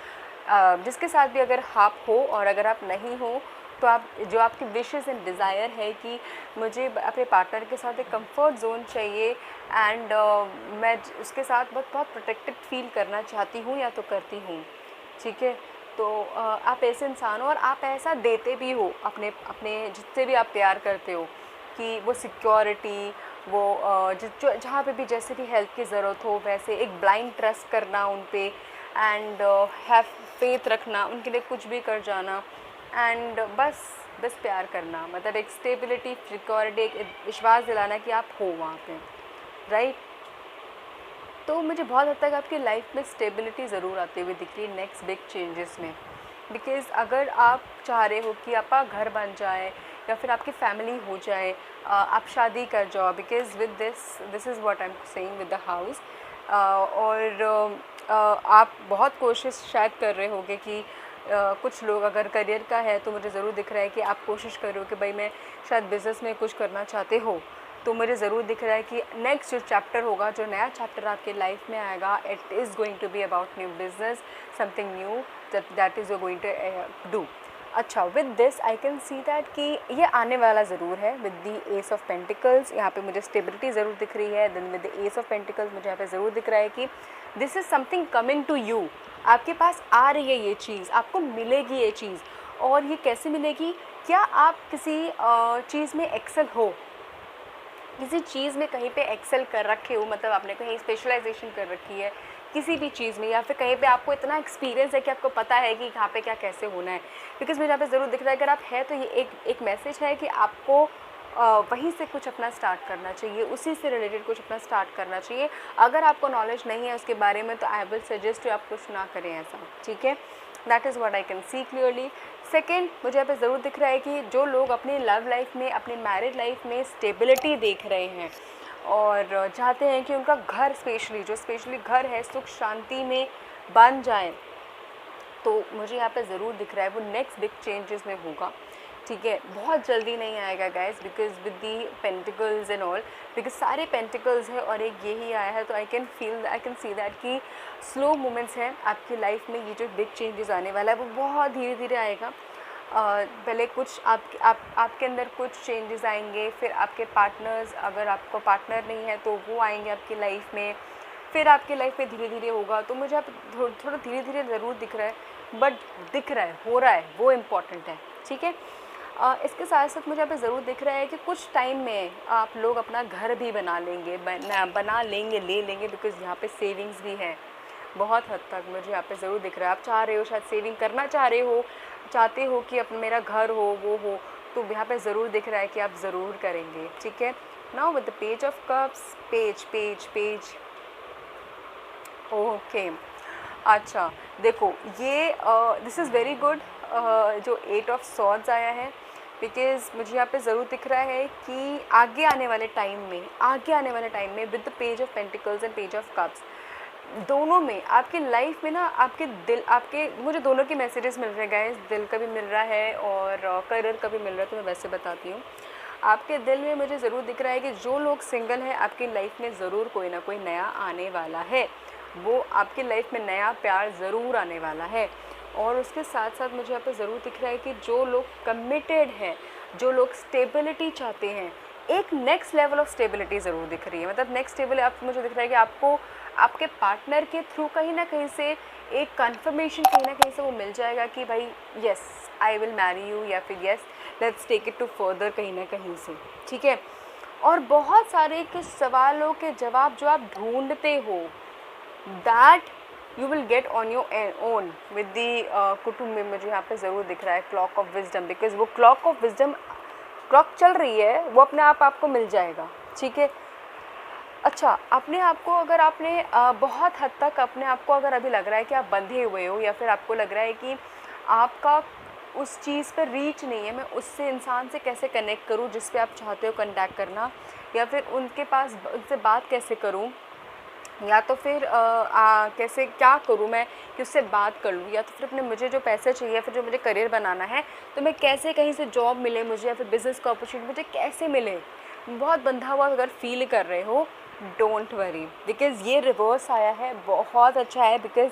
जिसके साथ भी अगर आप हो और अगर आप नहीं हो तो आप जो आपकी विशेस एंड डिज़ायर है कि मुझे अपने पार्टनर के साथ एक कंफर्ट जोन चाहिए, एंड मैं उसके साथ बहुत प्रोटेक्टेड फील करना चाहती हूँ या तो करती हूँ, ठीक है। तो आप ऐसे इंसान हो और आप ऐसा देते भी हो अपने जिससे भी आप प्यार करते हो, कि वो सिक्योरिटी, वो जहाँ पे भी जैसे भी हेल्प की ज़रूरत हो वैसे एक ब्लाइंड ट्रस्ट करना उन पे, एंड हैव फेथ रखना, उनके लिए कुछ भी कर जाना, एंड बस प्यार करना, मतलब एक स्टेबिलिटी, सिक्योरिटी, एक विश्वास दिलाना कि आप हो वहाँ पे, राइट। तो मुझे बहुत हद तक आपकी लाइफ में स्टेबिलिटी ज़रूर आती हुई दिख रही है नेक्स्ट बिग चेंजेस में, बिकॉज़ अगर आप चाह रहे हो कि आपका घर बन जाए या फिर आपकी फैमिली हो जाए, आप शादी कर जाओ, because with this is what I am saying with the house, और आप बहुत कोशिश शायद कर रहे होगे कि कुछ लोग अगर करियर का है तो मुझे ज़रूर दिख रहा है कि आप कोशिश कर रहे हो कि भाई मैं शायद बिज़नेस में कुछ करना चाहते हो, तो मुझे ज़रूर दिख रहा है कि नेक्स्ट जो चैप्टर होगा, जो नया चैप्टर आपके लाइफ में आएगा, it is going to be about new business, something new that is you going to do. अच्छा, with this I can see that कि ये आने वाला ज़रूर है with the ace of pentacles. यहाँ पे मुझे स्टेबिलिटी ज़रूर दिख रही है। Then with the ace of pentacles मुझे यहाँ पे ज़रूर दिख रहा है कि this is something coming to you, आपके पास आ रही है ये चीज़, आपको मिलेगी ये चीज़। और ये कैसे मिलेगी? क्या आप किसी चीज़ में एक्सेल हो, किसी चीज़ में कहीं पे एक्सेल कर रखे हो, मतलब आपने कहीं स्पेशलाइजेशन कर रखी है किसी भी चीज़ में, या फिर कहीं पे आपको इतना एक्सपीरियंस है कि आपको पता है कि कहाँ पे क्या कैसे होना है। बिकॉज़ मुझे यहाँ पे ज़रूर दिख रहा है अगर आप है तो ये एक मैसेज है कि आपको वहीं से कुछ अपना स्टार्ट करना चाहिए, उसी से रिलेटेड कुछ अपना स्टार्ट करना चाहिए। अगर आपको नॉलेज नहीं है उसके बारे में तो आई विल सजेस्ट आप कुछ ना करें ऐसा, ठीक है। That is what I can see clearly. Second, मुझे यहाँ पे ज़रूर दिख रहा है कि जो लोग अपनी लव लाइफ में, अपनी मैरिड लाइफ में स्टेबिलिटी देख रहे हैं और चाहते हैं कि उनका घर स्पेशली घर है सुख शांति में बन जाए, तो मुझे यहाँ पे ज़रूर दिख रहा है वो नेक्स्ट बिग चेंजेस में होगा। ठीक है, बहुत जल्दी नहीं आएगा guys, because with the pentacles and all, because सारे पेंटिकल्स है और एक यही आया है, तो आई कैन सी दैट कि स्लो मोमेंट्स हैं आपकी लाइफ में। ये जो बिग चेंजेस आने वाला है वो बहुत धीरे धीरे आएगा। पहले कुछ आपके अंदर कुछ चेंजेस आएंगे, फिर आपके पार्टनर्स, अगर आपको पार्टनर नहीं है तो वो आएंगे आपकी लाइफ में, फिर आपकी लाइफ में धीरे धीरे होगा। तो मुझे आप थोड़ा धीरे धीरे ज़रूर दिख रहा है, बट दिख रहा है, हो रहा है, वो इम्पॉर्टेंट है। ठीक है, इसके साथ साथ मुझे यहाँ पे ज़रूर दिख रहा है कि कुछ टाइम में आप लोग अपना घर भी बना लेंगे, ले लेंगे, बिकॉज़ यहाँ पे सेविंग्स भी है बहुत हद तक। मुझे यहाँ पे ज़रूर दिख रहा है आप चाह रहे हो, शायद सेविंग करना चाहते हो कि अपना मेरा घर हो, वो हो, तो यहाँ पे ज़रूर दिख रहा है कि आप ज़रूर करेंगे। ठीक है, now with the page of cups, page okay. अच्छा देखो, ये दिस इज़ वेरी गुड जो 8 ऑफ सॉर्ड्स आया है, बिकॉज़ मुझे यहाँ पे ज़रूर दिख रहा है कि आगे आने वाले टाइम में with the page of pentacles and page of cups, दोनों में आपकी लाइफ में ना आपके मुझे दोनों के मैसेजेस मिल रहे हैं गाइस, दिल का भी मिल रहा है और करियर का भी मिल रहा है। तो मैं वैसे बताती हूँ, आपके दिल में मुझे ज़रूर दिख रहा है कि जो लोग सिंगल हैं आपकी लाइफ में ज़रूर कोई ना कोई नया आने वाला है, वो आपकी लाइफ में नया प्यार ज़रूर आने वाला है। और उसके साथ साथ मुझे यहाँ पे ज़रूर दिख रहा है कि जो लोग कमिटेड हैं, जो लोग स्टेबिलिटी चाहते हैं, एक नेक्स्ट लेवल ऑफ स्टेबिलिटी ज़रूर दिख रही है। मतलब नेक्स्ट स्टेबल आप, मुझे दिख रहा है कि आपको आपके पार्टनर के थ्रू कहीं ना कहीं से एक कन्फर्मेशन कहीं ना कहीं से वो मिल जाएगा कि भाई yes I will marry you, या फिर yes let's take it to further कहीं ना कहीं से। ठीक है, और बहुत सारे के सवालों के जवाब जो आप ढूंढते हो, that you will get on your own with the कुटुंब में। मुझे यहाँ पे ज़रूर दिख रहा है क्लॉक ऑफ विजडम, बिकॉज वो क्लॉक ऑफ विजडम क्लॉक चल रही है, वो अपने आप आपको मिल जाएगा। ठीक है, अच्छा अपने आप को अगर आपने बहुत हद तक अपने आप को अगर अभी लग रहा है कि आप बंधे हुए हो, या फिर आपको लग रहा है कि आपका उस चीज़ पर रीच नहीं है, मैं उससे इंसान से कैसे कनेक्ट करूं जिस पे आप चाहते हो कनेक्ट करना, या फिर उनसे बात कैसे करूं, या तो फिर कैसे क्या करूं मैं कि उससे बात कर लूँ, या तो फिर अपने मुझे जो पैसे चाहिए, फिर जो मुझे करियर बनाना है तो मैं कैसे कहीं से जॉब मिले मुझे, या फिर बिज़नेस का अपॉर्चुनिटी मुझे कैसे मिले, बहुत बंधा हुआ अगर फील कर रहे हो, डोंट वरी, बिकॉज़ ये रिवर्स आया है, बहुत अच्छा है। बिकॉज़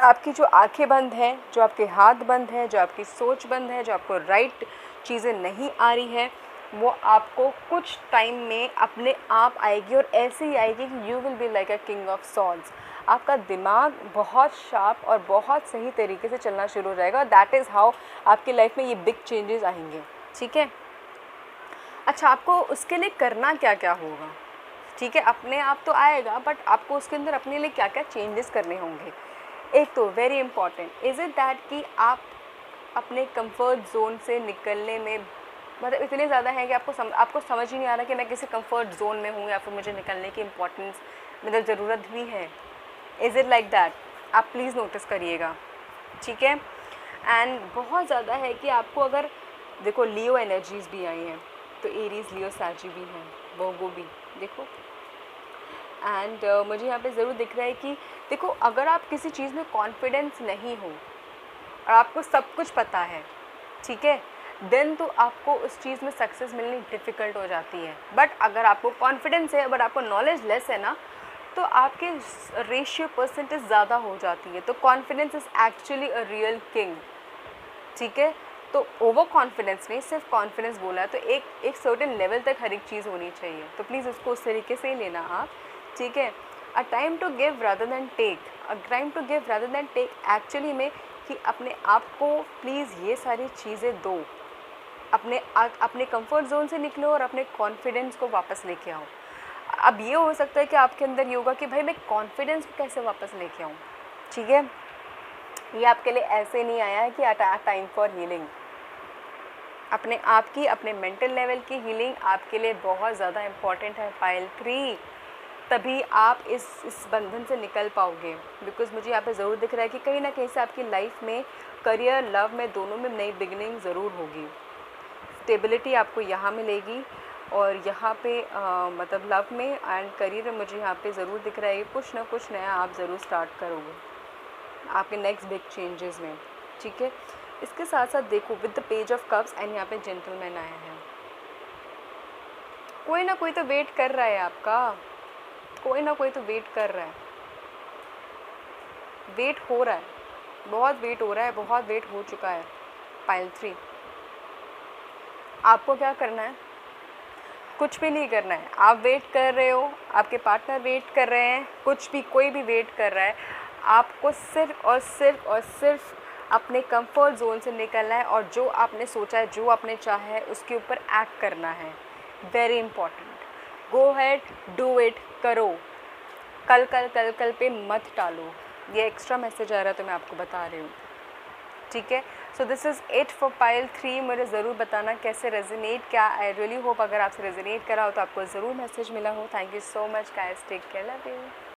आपकी जो आंखें बंद हैं, जो आपके हाथ बंद हैं, जो आपकी सोच बंद है, जो आपको राइट चीज़ें नहीं आ रही है, वो आपको कुछ टाइम में अपने आप आएगी, और ऐसे ही आएगी कि you will be like a king of swords. आपका दिमाग बहुत शार्प और बहुत सही तरीके से चलना शुरू हो जाएगा। दैट इज़ हाउ आपकी लाइफ में ये बिग चेंजेस आएंगे। ठीक है, अच्छा आपको उसके लिए करना क्या क्या होगा। ठीक है, अपने आप तो आएगा, बट आपको उसके अंदर अपने लिए क्या क्या चेंजेस करने होंगे। एक तो very important is it that कि आप अपने कंफर्ट जोन से निकलने में मतलब इतने ज़्यादा है कि आपको समझ ही नहीं आ रहा कि मैं किसी कंफर्ट जोन में हूँ, या फिर मुझे निकलने की इम्पोर्टेंस मतलब ज़रूरत भी है। इज़ इट लाइक दैट, आप प्लीज़ नोटिस करिएगा। ठीक है, एंड बहुत ज़्यादा है कि आपको अगर देखो लियो एनर्जीज़ भी आई हैं, तो एरीज़ लियो साजी भी हैं, वो भी देखो। एंड मुझे यहाँ पे ज़रूर दिख रहा है कि देखो अगर आप किसी चीज़ में कॉन्फिडेंस नहीं हो और आपको सब कुछ पता है, ठीक है, देन तो आपको उस चीज़ में सक्सेस मिलनी डिफ़िकल्ट हो जाती है। बट अगर आपको कॉन्फिडेंस है बट आपको नॉलेज लेस है ना, तो आपके रेशियो परसेंटेज ज़्यादा हो जाती है। तो confidence is actually a real king. ठीक है, तो ओवर कॉन्फिडेंस नहीं, सिर्फ कॉन्फिडेंस बोला है, तो एक सर्टेन लेवल तक हर एक चीज़ होनी चाहिए। तो प्लीज़ उसको उस तरीके से ही लेना आप। ठीक है, a time to give rather than take, actually में कि अपने आप को प्लीज़ ये सारी चीज़ें दो, अपने कंफर्ट जोन से निकलो और अपने कॉन्फिडेंस को वापस लेके आओ। अब ये हो सकता है कि आपके अंदर ये होगा कि भाई मैं कॉन्फिडेंस को कैसे वापस लेके आऊँ। ठीक है, ये आपके लिए ऐसे नहीं आया है कि टाइम फॉर हीलिंग। अपने आप की, अपने मेंटल लेवल की हीलिंग आपके लिए बहुत ज़्यादा इम्पॉर्टेंट है। पाइल 3, तभी आप इस बंधन से निकल पाओगे। बिकॉज़ मुझे यहाँ पे ज़रूर दिख रहा है कि कहीं ना कहीं से आपकी लाइफ में करियर लव में दोनों में नई बिगिनिंग ज़रूर होगी। स्टेबिलिटी आपको यहाँ मिलेगी और यहाँ पे मतलब लव में एंड करियर में मुझे यहाँ पे ज़रूर दिख रहा है कुछ ना कुछ नया आप ज़रूर स्टार्ट करोगे आपके नेक्स्ट बिग चेंजेस में, ठीक है। इसके साथ साथ देखो with the page of cups and यहाँ पे जेंटलमैन आया है। कोई ना कोई तो वेट कर रहा है आपका, कोई ना कोई तो वेट कर रहा है, वेट हो रहा है, बहुत वेट हो रहा है, बहुत वेट हो चुका है। पाइल 3 आपको क्या करना है, कुछ भी नहीं करना है। आप वेट कर रहे हो, आपके पार्टनर वेट कर रहे हैं, कुछ भी कोई भी वेट कर रहा है। आपको सिर्फ और सिर्फ और सिर्फ अपने कंफर्ट जोन से निकलना है और जो आपने सोचा है, जो आपने चाहा है, उसके ऊपर एक्ट करना है। Very important. Go had, do it, करो। कल कल कल कल पे मत टालो। ये एक्स्ट्रा मैसेज आ रहा है तो मैं आपको बता रही हूँ, ठीक है। So this is it for pile 3। मुझे ज़रूर बताना कैसे रेजोनेट, क्या आई रियली होप अगर आपसे रेजोनेट करा हो तो आपको ज़रूर मैसेज मिला हो। Thank you so much guys, take care, love you.